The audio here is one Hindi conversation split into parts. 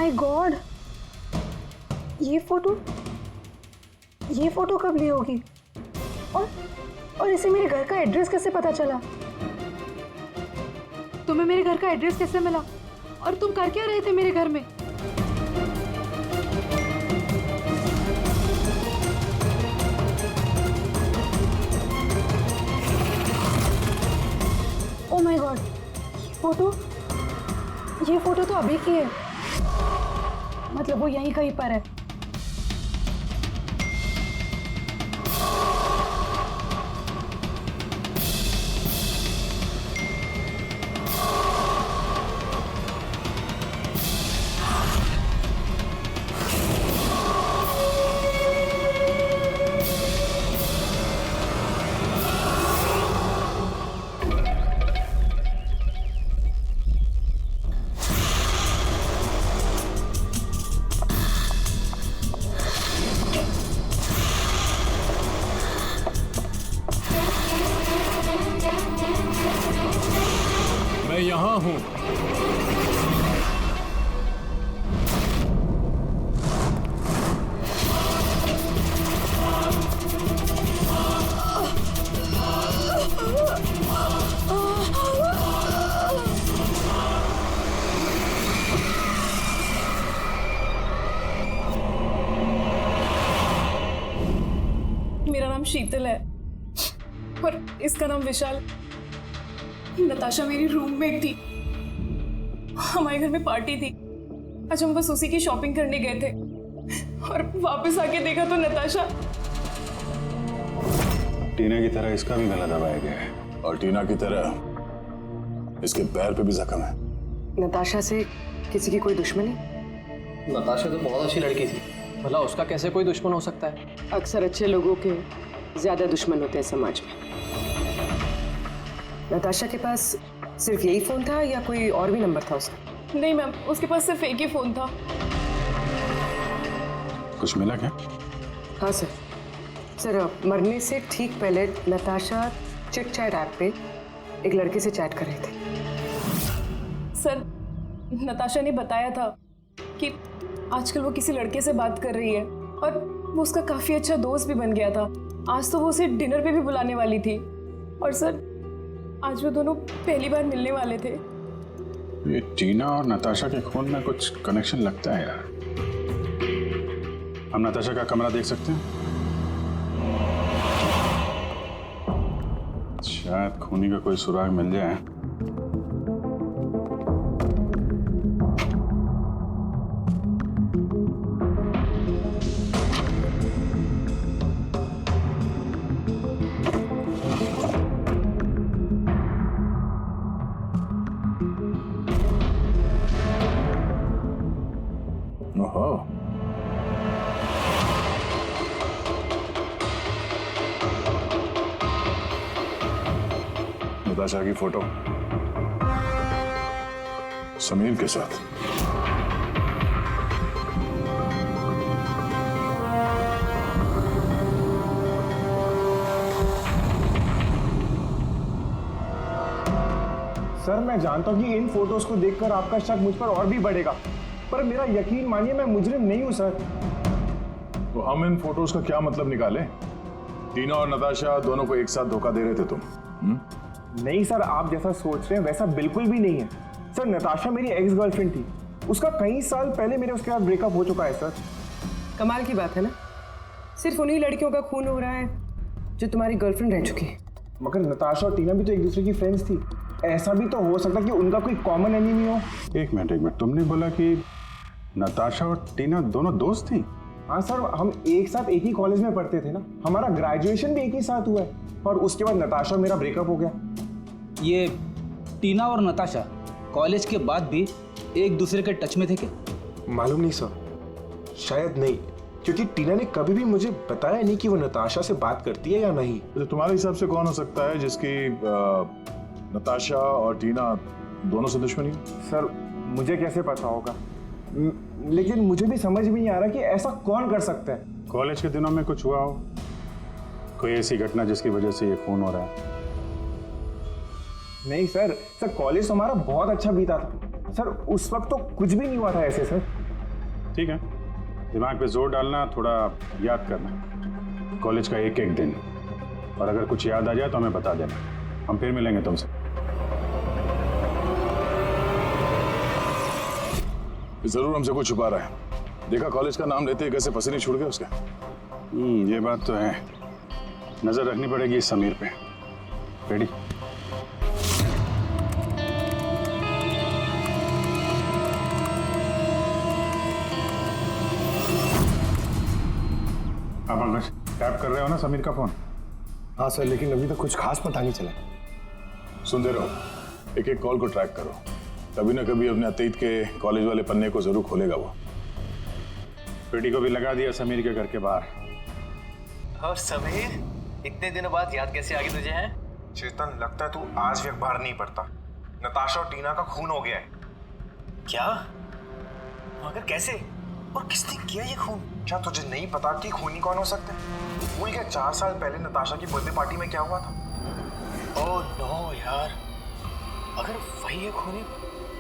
माय गॉड, ये फोटो कब ली होगी? और इसे मेरे घर का एड्रेस कैसे पता चला? तुम्हें मेरे घर का एड्रेस कैसे मिला? और तुम कर क्या रहे थे मेरे घर में? ओ माय गॉड, ये फोटो तो अभी की है। मतलब वो यहीं कहीं पर है। मैं यहाँ हूँ। मेरा नाम शीतल है और इसका नाम विशाल। नताशा मेरी रूममेट थी। हमारे घर में पार्टी थी। आज हम बस उसी की शॉपिंग करने गए थे और वापस आके देखा तो नताशा। टीना की तरह इसका भी गला दबाया गया है और टीना की तरह इसके पैर पे भी जख्म है। नताशा से किसी की कोई दुश्मनी? नताशा तो बहुत अच्छी लड़की थी, भला उसका कैसे कोई दुश्मन हो सकता है? अक्सर अच्छे लोगों के ज्यादा दुश्मन होते हैं समाज में। नताशा के पास सिर्फ यही फोन था या कोई और भी नंबर था उसका? नहीं मैम, उसके पास सिर्फ एक ही फोन था। कुछ मिला क्या? हाँ सर। मरने से ठीक पहले नताशा चिट चैट ऐप पे एक लड़के से चैट कर रहे थे। सर, नताशा ने बताया था कि आजकल वो किसी लड़के से बात कर रही है और वो उसका काफी अच्छा दोस्त भी बन गया था। आज तो वो उसे डिनर पे भी बुलाने वाली थी और सर आज वो दोनों पहली बार मिलने वाले थे। ये टीना और नताशा के खून में कुछ कनेक्शन लगता है यार। हम नताशा का कमरा देख सकते हैं? शायद खूनी का कोई सुराग मिल जाए। ओहो, नताशा की फोटो समीर के साथ। सर मैं जानता हूँ कि इन फोटोज को देखकर आपका शक मुझ पर और भी बढ़ेगा, पर मेरा यकीन मानिए मैं मुजरिम नहीं हूँ सर। तो हम इन फोटोज का क्या मतलब निकाले? टीना और नताशा दोनों को एक साथ धोखा दे रहे थे तुम? नहीं सर, आप जैसा सोच रहे हैं वैसा बिल्कुल भी नहीं है सर। नताशा मेरी एक्स गर्लफ्रेंड थी। उसका कई साल पहले मेरे उसके साथ ब्रेकअप हो चुका है सर। कमाल की बात है ना, सिर्फ उन्हीं लड़कियों का खून हो रहा है जो तुम्हारी गर्लफ्रेंड रह चुकी है। मगर नताशा और टीना भी तो एक दूसरे की फ्रेंड्स थी। ऐसा भी तो हो सकता कि उनका कोई कॉमन एनिमी हो। एक मिनट, तुमने बोला कि नताशा और टीना दोनों दोस्त थी? हाँ सर, हम एक साथ एक ही कॉलेज में पढ़ते थे ना। हमारा ग्रेजुएशन भी एक ही साथ हुआ है और उसके बाद नताशा और मेरा ब्रेकअप हो गया। ये टीना और नताशा कॉलेज के बाद भी एक दूसरे के टच में थे क्या? मालूम नहीं सर, शायद नहीं, क्योंकि टीना ने कभी भी मुझे बताया नहीं कि वो नताशा से बात करती है या नहीं। तो तुम्हारे हिसाब से कौन हो सकता है जिसकी नताशा और टीना दोनों से दुश्मनी? सर मुझे कैसे पता होगा, लेकिन मुझे भी समझ में नहीं आ रहा कि ऐसा कौन कर सकता है। कॉलेज के दिनों में कुछ हुआ हो, कोई ऐसी घटना जिसकी वजह से ये खून हो रहा है? नहीं सर, कॉलेज तो हमारा बहुत अच्छा बीता था सर। उस वक्त तो कुछ भी नहीं हुआ था ऐसे सर। ठीक है, दिमाग पे जोर डालना, थोड़ा याद करना कॉलेज का एक एक दिन, और अगर कुछ याद आ जाए तो हमें बता देना, हम फिर मिलेंगे तुमसे। जरूर हमसे कुछ छुपा रहा है। देखा कॉलेज का नाम लेते ही कैसे पसीने छूट गए उसके। ये बात तो है, नजर रखनी पड़ेगी इस समीर पे। रेडी? आप अंकश टैप कर रहे हो ना समीर का फोन? हाँ सर, लेकिन अभी तक कुछ खास पता नहीं चला। सुनते रहो, एक एक कॉल को ट्रैक करो, कभी ना कभी अपने अतीत के कॉलेज वाले पन्ने को जरूर खोलेगा वो। बेटी को भी लगा दिया समीर के घर के बाहर। और समीर, इतने दिनों बाद याद कैसे आ गई तुझे? हैं चेतन, लगता है तू आज भी अखबार नहीं पढ़ता। नताशा और टीना का खून हो गया है। क्या? मगर कैसे और किसने किया ये खून? क्या तुझे नहीं पता कि खूनी कौन हो सकते? भूल गया 4 साल पहले नताशा की बर्थडे पार्टी में क्या हुआ था? ओह नो यार, अगर वही है खूनी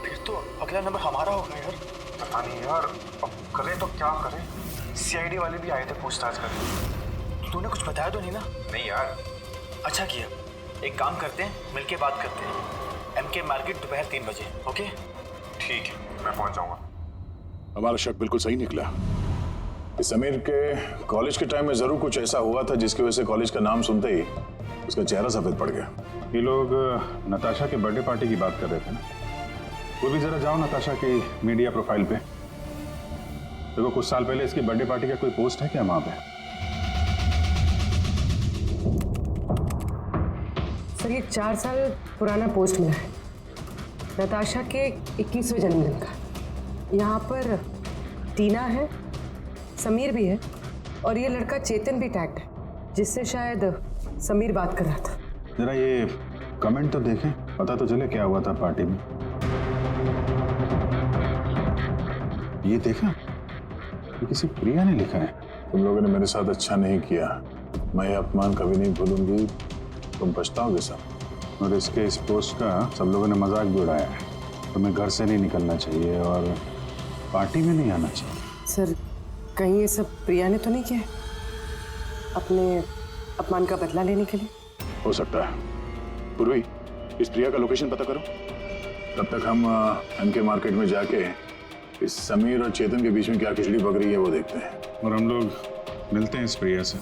फिर तो अगला नंबर हमारा होगा यार। पता नहीं यार, अब करें तो क्या करें? सीआईडी वाले भी आए थे पूछताछ करने। तूने कुछ बताया तो नहीं ना? नहीं यार। अच्छा किया, एक काम करते हैं, मिलके बात करते हैं। एमके मार्केट दोपहर 3 बजे। ओके ठीक है, मैं पहुंच जाऊंगा। हमारा शक बिल्कुल सही निकला। इस समीर के कॉलेज के टाइम में जरूर कुछ ऐसा हुआ था जिसकी वजह से कॉलेज का नाम सुनते ही उसका चेहरा सफेद पड़ गया। ये लोग नताशा के बर्थडे पार्टी की बात कर रहे थे ना? वो भी जरा जाओ नताशा की मीडिया प्रोफाइल पे, देखो कुछ साल पहले इसकी बर्थडे पार्टी का कोई पोस्ट है क्या वहां पे? सर, ये 4 साल पुराना पोस्ट मिला है, नताशा के 21वें जन्मदिन का। यहाँ पर टीना है, समीर भी है, और ये लड़का चेतन भी टैग्ड है, जिससे शायद समीर बात कर रहा था। जरा ये कमेंट तो देखें, पता तो चले क्या हुआ था पार्टी में। ये देखा, ये किसी प्रिया ने लिखा है। तुम लोगों ने मेरे साथ अच्छा नहीं किया, मैं ये अपमान कभी नहीं भूलूंगी, तुम पछताओगे सब। और इसके इस पोस्ट का सब लोगों ने मजाक भी उड़ाया है। तुम्हें घर से नहीं निकलना चाहिए और पार्टी में नहीं आना चाहिए। सर, कहीं ये सब प्रिया ने तो नहीं किया है? अपने अपमान का बदला लेने के लिए? हो सकता है। पूर्वी, इस प्रिया का लोकेशन पता करो, तब तक हम एमके मार्केट में जाके इस समीर और चेतन के बीच में क्या खिचड़ी पक रही है वो देखते हैं। और हम लोग मिलते हैं इस प्रिया से।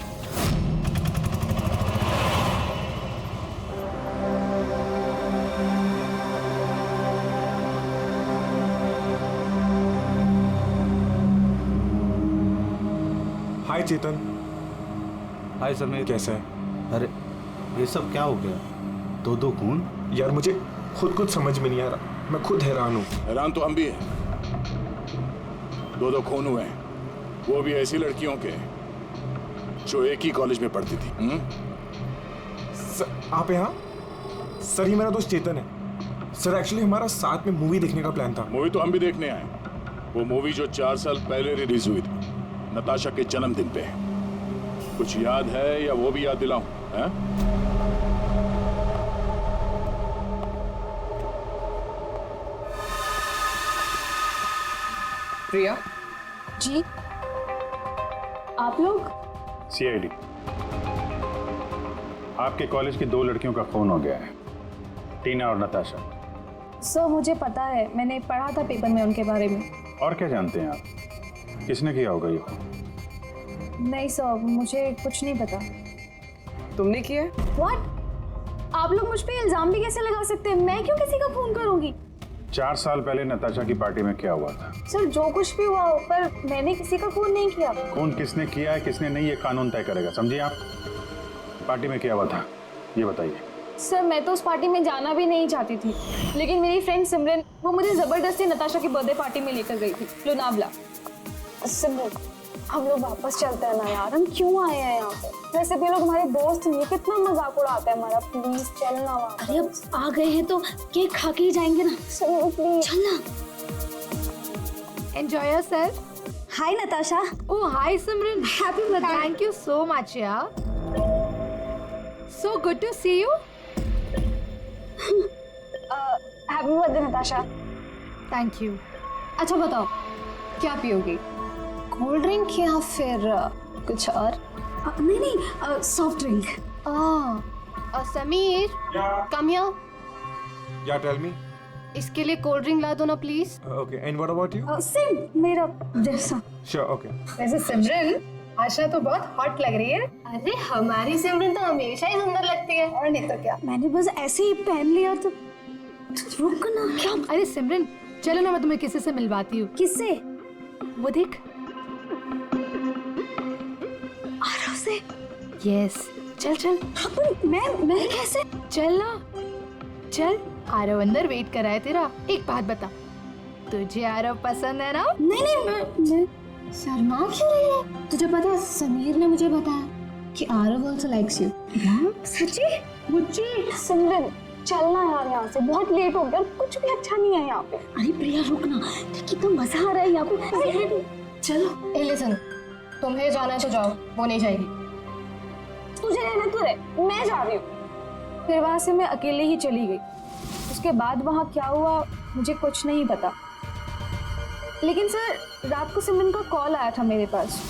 हाय चेतन। हाय समीर, कैसा है? अरे ये सब क्या हो गया? दो खून? यार मुझे खुद कुछ समझ में नहीं आ रहा, मैं खुद हैरान हूँ। हैरान तो हम भी हैं। 2 खून हुए हैं, वो भी ऐसी लड़कियों के जो एक ही कॉलेज में पढ़ती थी। आप यहाँ? सर, ये मेरा दोस्त चेतन है। सर, एक्चुअली हमारा साथ में मूवी देखने का प्लान था। मूवी तो हम भी देखने आए, वो मूवी जो 4 साल पहले रिलीज हुई थी नताशा के जन्मदिन पे। कुछ याद है या वो भी याद दिलाऊं? प्रिया जी, आप लोग? सीआईडी, आपके कॉलेज की 2 लड़कियों का खून हो गया है, टीना और नताशा। सर मुझे पता है, मैंने पढ़ा था पेपर में उनके बारे में। और क्या जानते हैं आप? किसने किया होगा ये खून? नहीं सर, मुझे कुछ नहीं पता। तुमने किया है? व्हाट? आप लोग मुझ पे इल्जाम भी कैसे लगा सकते हैं? मैं क्यों किसी का खून करूंगी? 4 साल पहले नताशा की पार्टी में क्या हुआ था? सर जो कुछ भी हुआ हो, पर मैंने किसी का खून नहीं किया। खून किसने किया है किसने नहीं, ये कानून तय करेगा, समझिए आप। पार्टी में क्या हुआ था ये बताइए। सर मैं तो उस पार्टी में जाना भी नहीं चाहती थी, लेकिन मेरी फ्रेंड सिमरन वो मुझे जबरदस्ती नताशा की बर्थडे पार्टी में लेकर गई थी, लोनावला। सिमरन, हम लोग वापस चलते हैं ना यार, हम क्यों आए हैं यहाँ पे? वैसे भी लोग हमारे दोस्त हैं, कितना मजाक उड़ाते हैं हमारा। प्लीज चलना वहाँ। अरे अब आ गए हैं तो केक खा के ही जाएंगे ना। चलो प्लीज चलना। Enjoy yourself. Hi Natasha. Oh, hi Simran. Happy birthday. Thank you so much, yeah. So good to see you. Happy birthday Natasha. Thank you. अच्छा बताओ, क्या पियोगी? कोल्ड ड्रिंक या फिर कुछ और? नहीं, soft drink. Sameer, come here. या टेल मी। इसके लिए कोल्ड ड्रिंक ला दो ना please. Okay, and what about you? Same मेरा जैसा। Sure, okay. वैसे सिमरन, आशा तो बहुत हॉट लग रही है। अरे हमारी सिमरन तो हमेशा ही सुंदर लगती है, और नहीं तो क्या। मैंने बस ऐसे ही पहन लिया तो रुक ना। क्या? अरे सिमरन, चलो ना मैं तुम्हें किसी से मिलवाती हूँ। किससे? वो देख। आरव से? यस, चल चल। मैं कैसे? चल ना, चल। आरव अंदर वेट कर रहा है तेरा। एक बात बता, तुझे आरव पसंद है ना? नहीं, मैं शर्मा क्यों रही है? तुझे पता है समीर ने मुझे बताया कि आरव आल्सो लाइक्स यू। सच्ची? मुझे? सिमरन चलना यार यहाँ से, बहुत लेट हो गया, कुछ भी अच्छा नहीं है यहाँ पे। अरे प्रिया रुक ना, कितना मजा आ रहा है यहाँ पे। चलो। ए लिसन, तुम्हें जाना है तो जाओ, वो नहीं जाएगी। तुझे रहना तो रहे, मैं जा रही हूँ। फिर वहां से मैं अकेले ही चली गई। उसके बाद वहां क्या हुआ मुझे कुछ नहीं पता, लेकिन सर रात को सिमरन का कॉल आया था मेरे पास।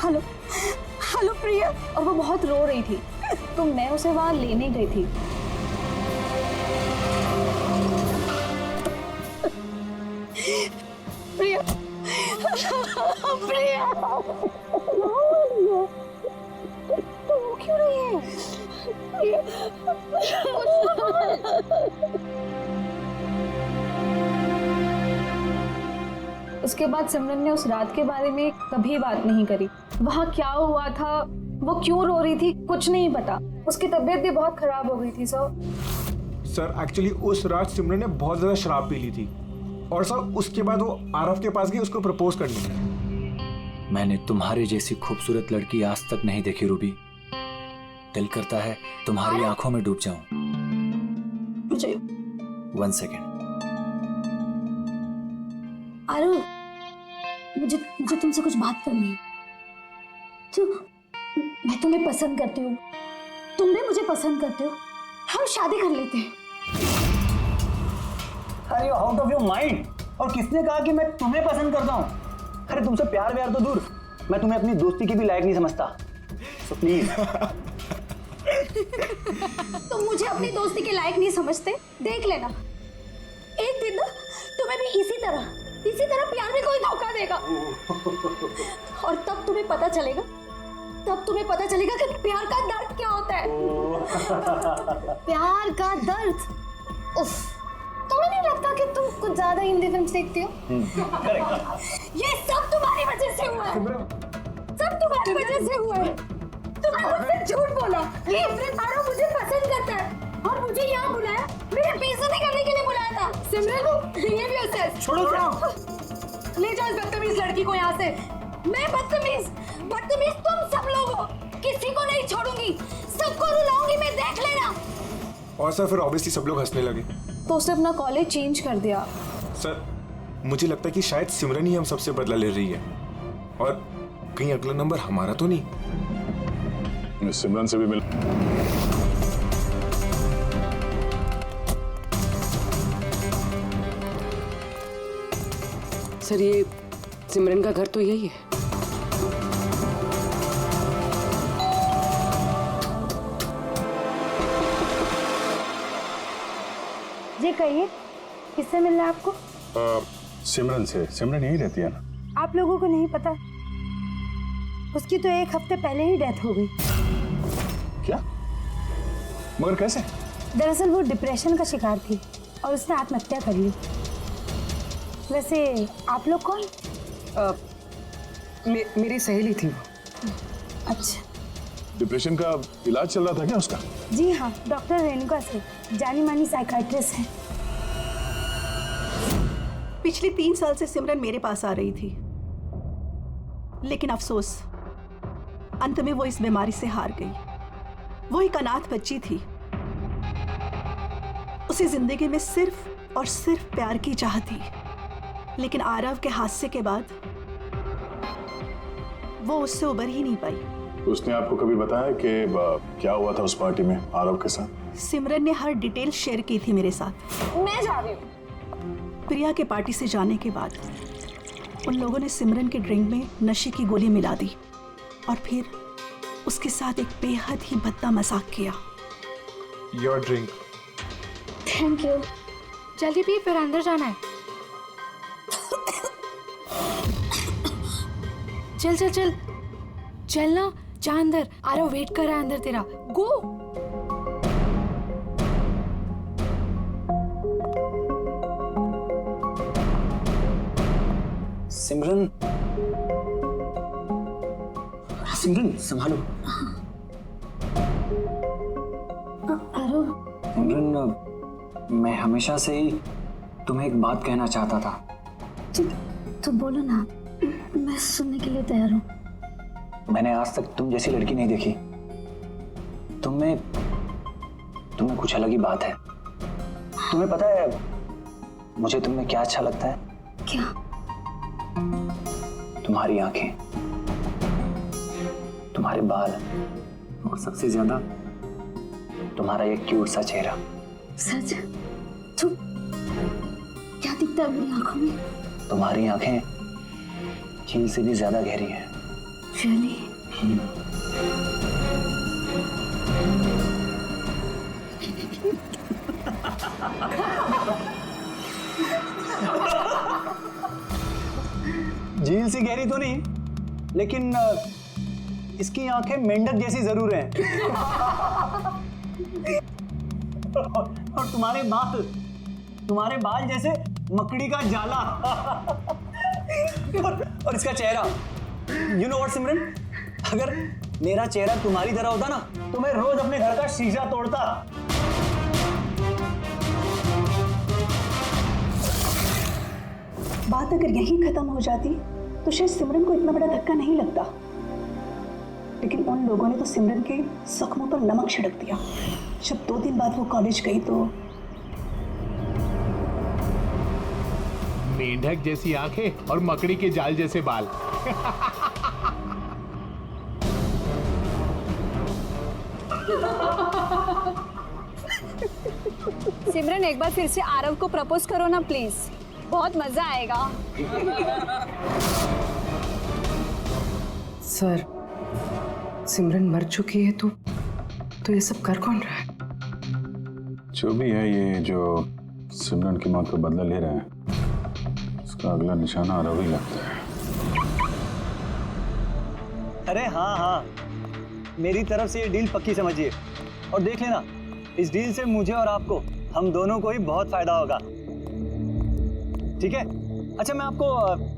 हेलो हेलो प्रिया, और वो बहुत रो रही थी, तो मैं उसे वहां लेने गई थी। प्रिया प्रिया तू रो क्यों रही है? उसके बाद सिमरन ने उस रात के बारे में कभी बात नहीं करी। वहाँ क्या हुआ था, वो क्यों रो रही थी, कुछ नहीं पता। उसकी तबीयत भी बहुत खराब हो गई थी सर एक्चुअली उस रात सिमरन ने बहुत ज्यादा शराब पी ली थी, और सर उसके बाद वो आरव के पास गई उसको प्रपोज करने। मैंने तुम्हारी जैसी खूबसूरत लड़की आज तक नहीं देखी रूबी। दिल करता है तुम्हारी आंखों में डूब जाऊं। मुझे 1 सेकेंड। आरव, मुझे तुमसे कुछ बात करनी है। तो मैं तुम्हें पसंद करती हूँ, तुम भी मुझे पसंद करते हो, हम शादी कर लेते हैं। अरे आउट ऑफ योर माइंड। और किसने कहा कि मैं तुम्हें पसंद करता हूँ? अरे तुमसे प्यार व्यार तो दूर, मैं तुम्हें अपनी दोस्ती की भी लायक नहीं समझता, सो प्लीज। तुम मुझे अपनी दोस्ती के लायक नहीं समझते, देख लेना एक दिन ना तुम्हें भी इसी तरह प्यार में कोई धोखा देगा, और तब तुम्हें पता चलेगा कि प्यार का दर्द क्या होता है। प्यार का दर्द। उफ, तुम्हें नहीं लगता कि तुम कुछ ज्यादा हिंदी फिल्म देखती हो? ये सब तुम्हारी वजह से हुआ है, सब तुम्हारी वजह से हुआ है। तुमने मुझसे झूठ बोला कि आरव मुझे पसंद करता है, और मुझे यहाँ बुलाया, मेरे बेइज्जती करने के लिए बुलाया था। सिमरन, बिहेवियर सेंस छोड़ो, ले जाओ इस बदतमीज लड़की को यहाँ से। मैं बदतमीज तुम सब लोग हो, किसी को नहीं छोड़ूंगी, सबको रुलाऊंगी मैं, देख लेना। और सर फिर ऑब्वियसली सब लोग हंसने लगे। तो उसने अपना कॉलेज चेंज कर दिया। सर मुझे लगता है कि शायद सिमरन ही हम सबसे बदला ले रही है, और कहीं अगला नंबर हमारा तो नहीं। सिमरन से भी मिल। सर ये सिमरन का घर तो यही है। जी कहिए, किससे मिलना है आपको? सिमरन से। सिमरन यहीं रहती है ना? आप लोगों को नहीं पता, उसकी तो 1 हफ्ते पहले ही डेथ हो गई। क्या? मगर कैसे? दरअसल वो डिप्रेशन का शिकार थी और उसने आत्महत्या कर ली। वैसे आप लोग कौन? मेरी सहेली थी वो। अच्छा, डिप्रेशन का इलाज चल रहा था क्या उसका? जी हाँ, डॉक्टर रेणुका से, जानी मानी साइकाइट्रिस्ट है। पिछले 3 साल से सिमरन मेरे पास आ रही थी, लेकिन अफसोस अंत में वो इस बीमारी से हार गई। वो एक अनाथ बच्ची थी, उसे जिंदगी में सिर्फ और सिर्फ प्यार की चाह थी, लेकिन आरव के हादसे के बाद वो उससे उबर ही नहीं पाई। उसने आपको कभी बताया कि क्या हुआ था उस पार्टी में आरव के साथ? सिमरन ने हर डिटेल शेयर की थी मेरे साथ। मैं जा रही हूँ। प्रिया के पार्टी से जाने के बाद उन लोगों ने सिमरन के ड्रिंक में नशे की गोली मिला दी और फिर उसके साथ एक बेहद ही भद्दा मजाक किया। Your drink. Thank you. जल्दी पी, फिर अंदर जाना है। चल चल चल चल ना, जा अंदर। आरव वेट कर रहा है अंदर तेरा। गो। सिमरन, सिमरन संभालो। आरव, सिमरन, मैं हमेशा से ही तुम्हें एक बात कहना चाहता था। तो बोलो ना, मैं सुनने के लिए तैयार हूँ। मैंने आज तक तुम जैसी लड़की नहीं देखी। तुम्हें कुछ अलग ही बात है। तुम्हें पता है मुझे तुममें क्या अच्छा लगता है? क्या? तुम्हारी आंखें, तुम्हारे बाल और सबसे ज्यादा तुम्हारा ये क्यूट सा चेहरा। सच? तो क्या दिखता है मेरी आंखों में? तुम्हारी आंखें झील से भी ज्यादा गहरी हैं। Really? झील सी गहरी तो नहीं, लेकिन इसकी आंखें मेंढक जैसी जरूर हैं। और तुम्हारे बाल जैसे मकड़ी का जाला। और इसका चेहरा, यू नो व्हाट सिमरन, अगर मेरा चेहरा तुम्हारी तरह होता ना तो मैं रोज अपने घर का शीशा तोड़ता। बात अगर यहीं खत्म हो जाती तो शायद सिमरन को इतना बड़ा धक्का नहीं लगता, लेकिन उन लोगों ने तो सिमरन के जख्मों पर नमक छिड़क दिया। जब 2 दिन बाद वो कॉलेज गई तो मेंढक जैसी आंखें और मकड़ी के जाल जैसे बाल। सिमरन, एक बार फिर से आरव को प्रपोज करो ना प्लीज, बहुत मजा आएगा। सर, सिमरन मर चुकी है तो ये सब कर कौन रहा है? जो भी है, ये जो सिमरन की मौत का बदला ले रहे हैं, उसका अगला निशाना आरव ही लगता है। अरे हाँ, मेरी तरफ से ये डील पक्की समझिए और देख लेना, इस डील से मुझे और आपको, हम दोनों को ही बहुत फायदा होगा। ठीक है? अच्छा, मैं आपको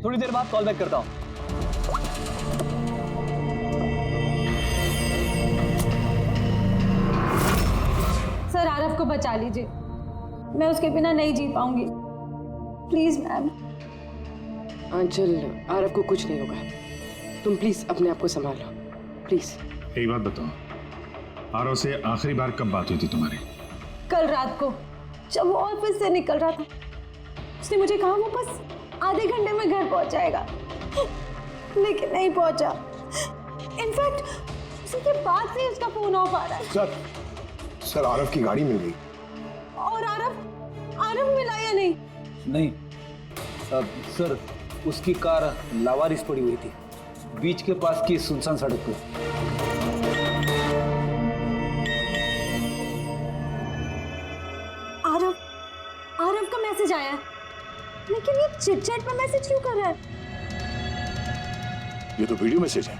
थोड़ी देर बाद कॉल बैक करता हूँ। सर, आरव को बचा लीजिए, मैं उसके बिना नहीं जी पाऊंगी। Please ma'am. आंचल, आरव को कुछ नहीं होगा, तुम प्लीज अपने आप को संभालो, प्लीज। एक बात बताओ, आरव से आखिरी बार कब बात हुई थी तुम्हारी? कल रात को, जब वो ऑफिस से निकल रहा था। उसने मुझे कहा वो बस आधे घंटे में घर पहुंच जाएगा, लेकिन नहीं पहुंचा। इनफैक्ट उसी के बाद से उसका फोन ऑफ आ रहा है। सर, आरव की गाड़ी मिल गई। और आरव मिला या नहीं? नहीं सर, उसकी कार लावारिस पड़ी हुई थी बीच के पास की सुनसान सड़क पर। आरव का मैसेज आया, लेकिन ये चिट-चैट पे मैसेज क्यों कर रहा है? ये तो वीडियो मैसेज है,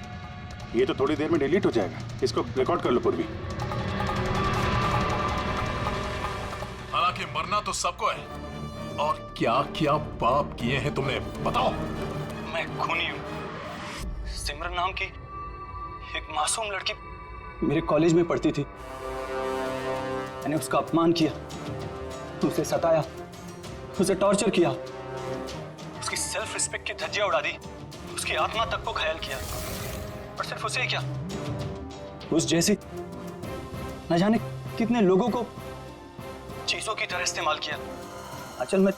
ये तो थोड़ी देर में डिलीट हो जाएगा। इसको रिकॉर्ड कर लो पूर्वी। हालांकि मरना तो सबको है, और क्या क्या पाप किए हैं तुमने, बताओ। मैं खूनी हूँ। सिमरन नाम की एक मासूम लड़की मेरे कॉलेज में पढ़ती थी। मैंने उसका अपमान किया, उसे सताया, उसे टॉर्चर किया, उसकी सेल्फ रिस्पेक्ट की धज्जियां उड़ा दी, उसकी आत्मा तक को घायल किया। और सिर्फ उसे क्या, उस जैसी न जाने कितने लोगों को चीजों की तरह इस्तेमाल किया। अचल,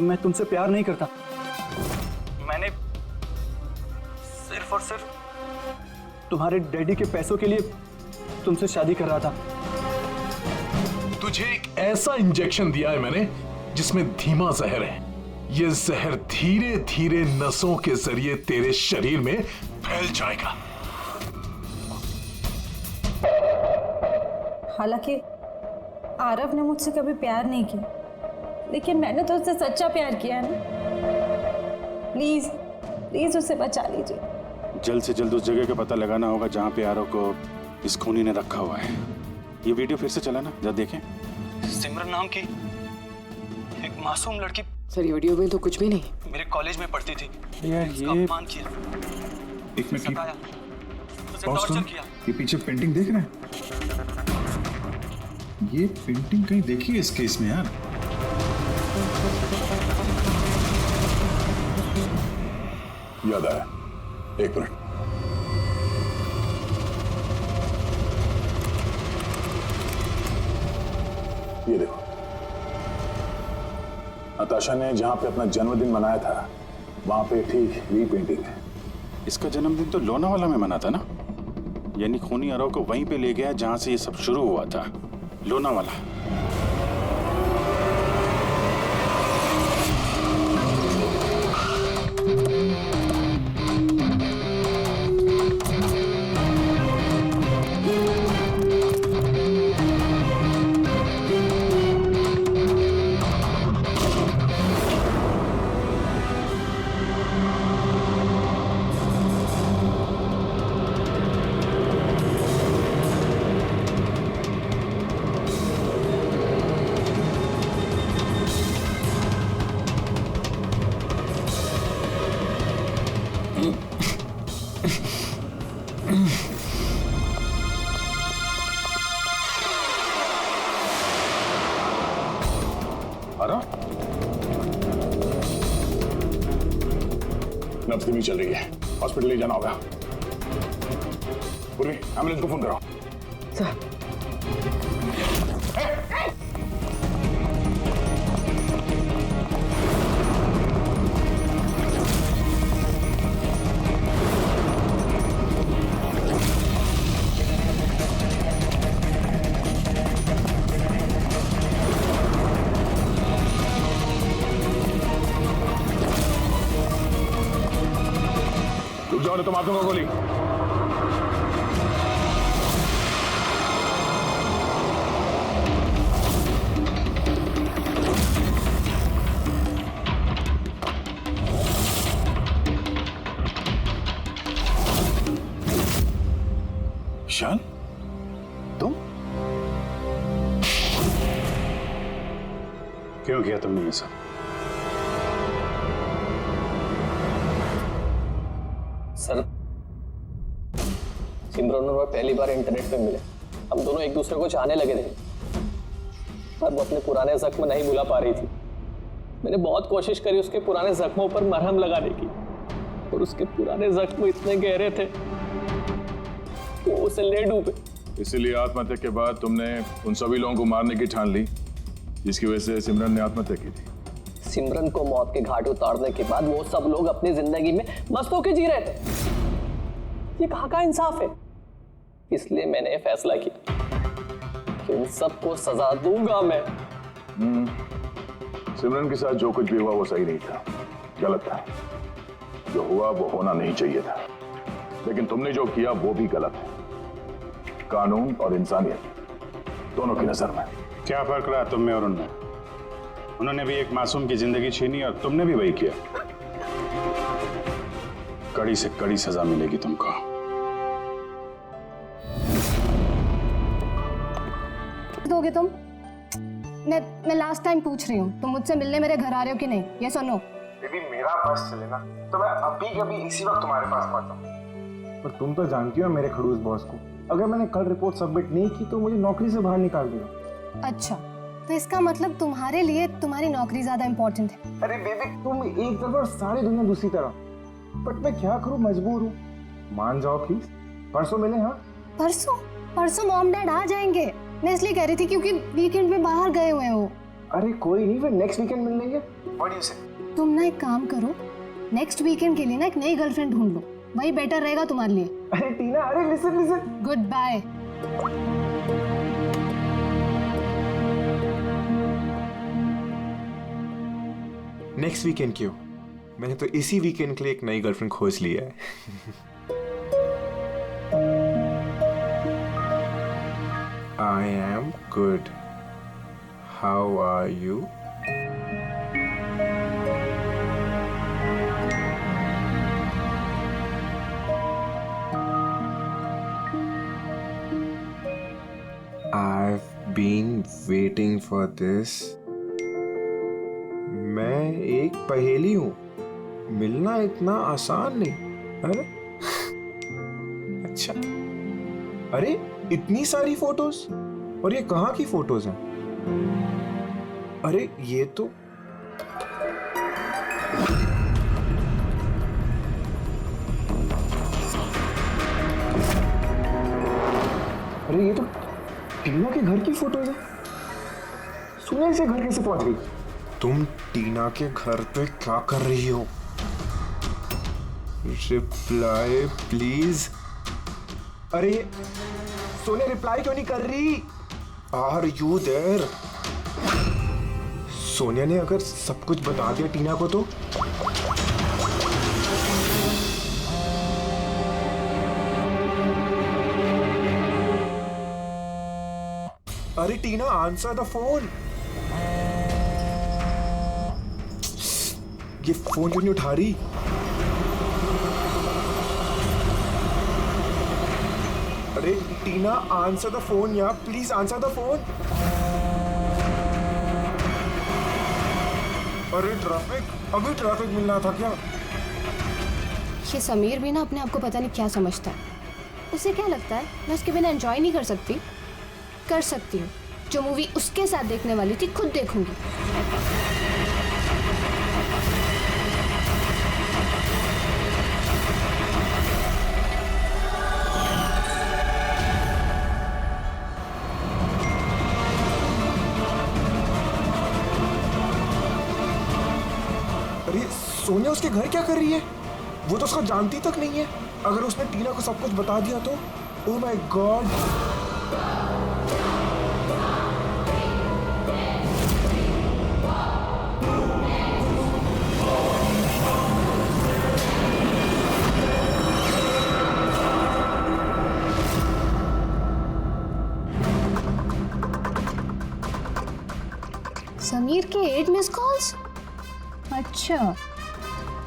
मैं तुमसे प्यार नहीं करता। मैंने सिर्फ और सिर्फ तुम्हारे डैडी के पैसों के लिए तुमसे शादी कर रहा था। तुझे एक ऐसा इंजेक्शन दिया है मैंने जिसमें धीमा जहर है। ये जहर धीरे धीरे नसों के जरिए तेरे शरीर में फैल जाएगा। हालांकि आरव ने मुझसे कभी प्यार नहीं किया, लेकिन मैंने तो उससे सच्चा प्यार किया है ना। प्लीज प्लीज उसे बचा लीजिए। जल्द से जल्द उस जगह का पता लगाना होगा जहाँ पे आरव को इस खूनी ने रखा हुआ है। ये वीडियो फिर से चला ना, जरा देखें। सिमरन नाम की एक मासूम लड़की सर, ये वीडियो में तो कुछ भी नहीं। मेरे कॉलेज में पढ़ती थी। यार उसका ये अपमान किया, एक मिनट की सताया, उसे पॉज टॉर्चर करो। किया। ये पीछे पेंटिंग देख रहे हैं? ये पेंटिंग कहीं देखी है इस केस में यार? याद आया, एक मिनट। ये देखो, नताशा ने जहां पे अपना जन्मदिन मनाया था वहां पे ठीक यही पेंटिंग है। इसका जन्मदिन तो लोनावाला में मना था ना, यानी खूनी आरव को वहीं पे ले गया जहां से ये सब शुरू हुआ था, लोनावाला। नब्ज धीमी चल रही है, हॉस्पिटल ले जाना होगा। पूर्वी, एम्बुलेंस को फोन करो। सर, जाओ तो मार दूंगा गोली। शान, तुम क्यों किया तुमने ये सब? सर, सिमरन और मैं पहली बार इंटरनेट पे मिले। हम दोनों एक दूसरे को चाहने लगे थे, पर वो अपने पुराने जख्म नहीं भुला पा रही थी। मैंने बहुत कोशिश करी उसके पुराने जख्मों पर मरहम लगाने की, और उसके पुराने जख्म इतने गहरे थे वो उसे ले डूबे। इसीलिए आत्महत्या के बाद तुमने उन सभी लोगों को मारने की ठान ली जिसकी वजह से सिमरन ने आत्महत्या की थी। सिमरन को मौत के घाट उतारने के बाद वो सब लोग अपनी जिंदगी में मस्त होकर जी रहे थे। ये कहाँ का इंसाफ है? इसलिए मैंने ये फैसला किया कि उन सबको सजा दूंगा मैं। सिमरन के साथ जो कुछ भी हुआ वो सही नहीं था, गलत था। जो हुआ वो होना नहीं चाहिए था, लेकिन तुमने जो किया वो भी गलत है। कानून और इंसानियत दोनों की नजर में। क्या फर्क रहा तुम में और उनमें? उन्होंने भी एक मासूम की जिंदगी छीनी और तुमने भी वही किया। कड़ी से कड़ी सजा मिलेगी तुमको। दोगे तुम? मैं लास्ट टाइम पूछ रही हूँ, तुम मुझसे मिलने मेरे घर आ रहे हो कि नहीं? ये सुनो। बेबी, मेरा बस चले ना तो मैं अभी कभी इसी वक्त तुम्हारे पास पहुंचा। पर तुम तो जानती हो मेरे खड़ूस बॉस को, अगर मैंने कल रिपोर्ट सबमिट नहीं की तो मुझे नौकरी से बाहर निकाल देगा। अच्छा, तो इसका मतलब तुम्हारे लिए तुम्हारी नौकरी ज्यादा इम्पोर्टेंट है। अरे बेबी, तुम एक तरफ और सारी दुनिया दूसरी तरफ। बट मैं क्या करूं, मजबूर हूँ। मान जाओ प्लीज, परसों मिले। हाँ, परसों मॉम डैड आ जाएंगे। मैं इसलिए कह रही थी क्योंकि वीकेंड में बाहर गए हुए हो। अरे कोई नहीं, फिर नेक्स्ट वीकेंड मिल लेंगे। तुम ना एक काम करो, नेक्स्ट वीकेंड के लिए ना एक नई गर्लफ्रेंड ढूंढ लो। वही बेटर रहेगा तुम्हारे लिए। अरे टीना, अरे listen listen. Goodbye. Next weekend क्यों? मैंने तो इसी वीकेंड के लिए एक नई गर्लफ्रेंड खोज ली है। I am good. How are you? I've been waiting for this. मैं एक पहेली हूं, मिलना इतना आसान नहीं। अरे अच्छा, अरे इतनी सारी फोटोज, और ये कहाँ की फोटोज हैं? अरे ये तो अरे ये तो टीना के घर की फोटोज है। सुना इसे घर कैसे पहुंच गई? तुम टीना के घर पे क्या कर रही हो? Reply please. अरे सोनिया रिप्लाई क्यों नहीं कर रही? Are you there? सोनिया ने अगर सब कुछ बता दिया टीना को तो? अरे टीना, आंसर द फोन। ये फोन क्यों नहीं उठा रही? अरे टीना, आंसर द फोन यार, प्लीज आंसर द फोन। अरे ट्रैफिक, अभी ट्रैफिक मिलना था क्या? ये समीर भी ना अपने आप को पता नहीं क्या समझता है। उसे क्या लगता है मैं उसके बिना एंजॉय नहीं कर सकती? कर सकती हूँ। जो मूवी उसके साथ देखने वाली थी खुद देखूंगी। अरे सोनिया उसके घर क्या कर रही है? वो तो उसको जानती तक नहीं है। अगर उसने टीना को सब कुछ बता दिया तो? Oh my God. समीर के 8 मिस कॉल्स। अच्छा,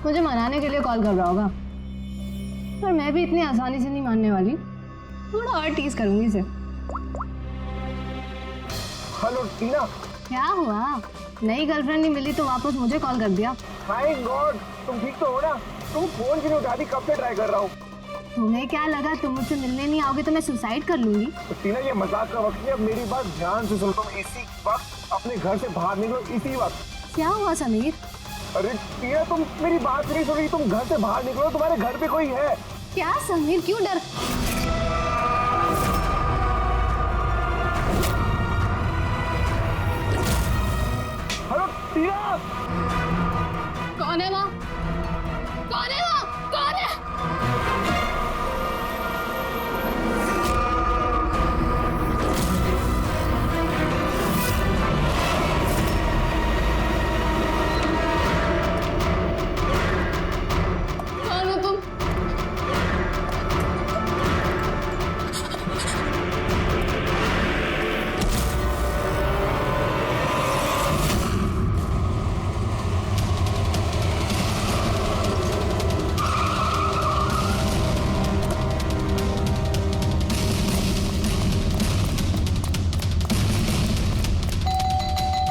मुझे मनाने के लिए कॉल कर रहा होगा, पर मैं भी इतनी आसानी से नहीं मानने वाली। थोड़ा और टीज करूंगी इसे। हेलो टीना। क्या हुआ? नई गर्लफ्रेंड नहीं मिली तो वापस मुझे कॉल कर दिया। हाय गॉड, तुम ठीक तो हो ना? तुम फोन क्यों नहीं उठाती? कब से ट्राई कर रहा हूँ। तुम्हें क्या लगा तुम मुझसे मिलने नहीं आओगे तो मैं सुसाइड कर लूंगी? तो टीना, ये मजाक का वक्त नहीं, अब मेरी बात ध्यान से सुनो। तुम इसी वक्त अपने घर से बाहर निकलो, इसी वक्त। क्या हुआ समीर? अरे टीना, तुम मेरी बात नहीं सुन रही। तुम घर से बाहर निकलो, तुम्हारे घर पे कोई है। क्या समीर, क्यों डर? हेलो टीना। कौन है वहाँ? कौन है वहाँ? कौन है? कौन हो तुम?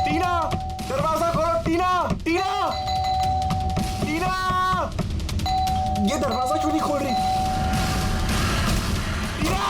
टीना, दरवाजा खोलो। टीना, टीना, टीना, ये दरवाजा क्यों नहीं खोल रही? टीना।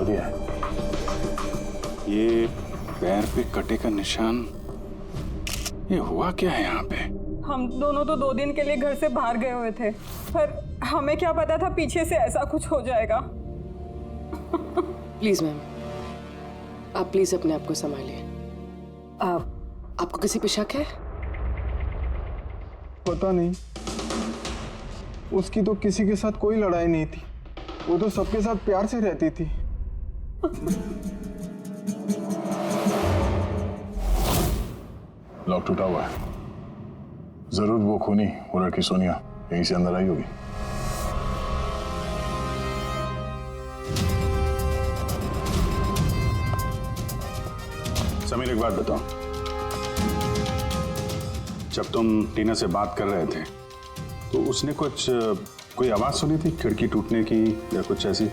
दिया है। ये पैर पे कटे का निशान, ये हुआ क्या है यहाँ पे? हम दोनों तो 2 दिन के लिए घर से बाहर गए हुए थे, पर हमें क्या पता था पीछे से ऐसा कुछ हो जाएगा। प्लीज मैम, आप प्लीज अपने आप को संभालिए। आपको किसी पे शक है? पता नहीं, उसकी तो किसी के साथ कोई लड़ाई नहीं थी, वो तो सबके साथ प्यार से रहती थी। लॉक टूटा हुआ है, जरूर वो खूनी, वो लड़की सोनिया यहीं से अंदर आई होगी। समीर एक बात बताओ, जब तुम टीना से बात कर रहे थे तो उसने कोई आवाज सुनी थी खिड़की टूटने की या कुछ ऐसी?